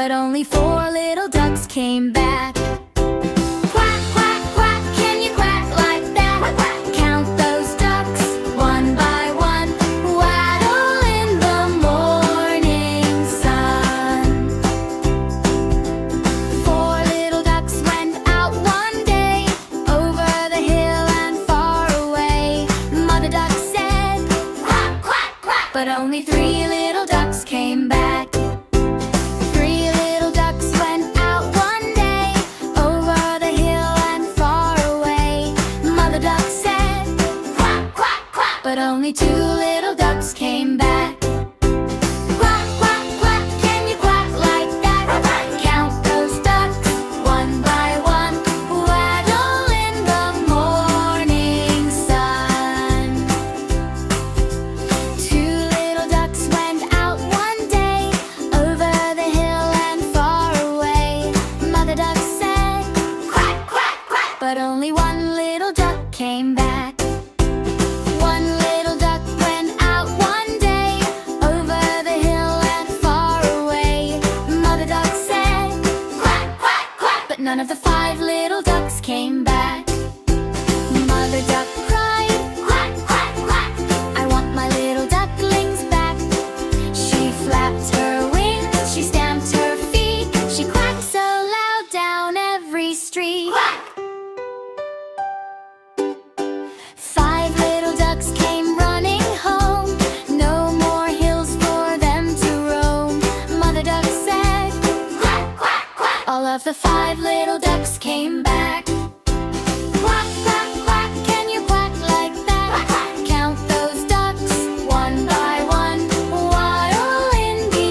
but only 4 little ducks came back. Quack, quack, quack, can you quack like that? Count those ducks, one by one, waddle in the morning sun. 4 little ducks went out one day, over the hill and far away. Mother duck said, quack, quack, quack, but only 3 little ducks came back. 3 little ducks went out one day, over the hill and far away. Mother duck said, quack, quack, quack, but only 2 little ducks came back. Quack, quack, quack, can you quack like that? Count those ducks, one by one, waddle in the morning sun. 2 little ducks went out one day, over the hill and far away. Mother duck said, quack, quack, quack, but only 1 little duck came back. 1 little duck went out one day, over the hill and far away. Mother duck said, quack, quack, quack, but none of the 5 little ducks came back. Mother duck cried, quack, quack, quack, I want my little ducklings back. She flapped her wings, she stamped her feet, she quacked so loud down every street. Quack! 5 little ducks came running home, no more hills for them to roam. Mother duck said, quack, quack, quack, all of the 5 little ducks came back. Quack, quack, quack, can you quack like that? Count those ducks, one by one, waddle in the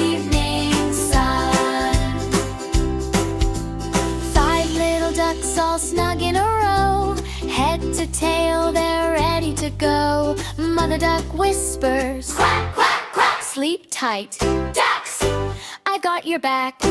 evening sun. 5 little ducks all snug in a row, head to tail they're ready to go. Mother duck whispers, quack, quack, quack, sleep tight, ducks, I've got your back.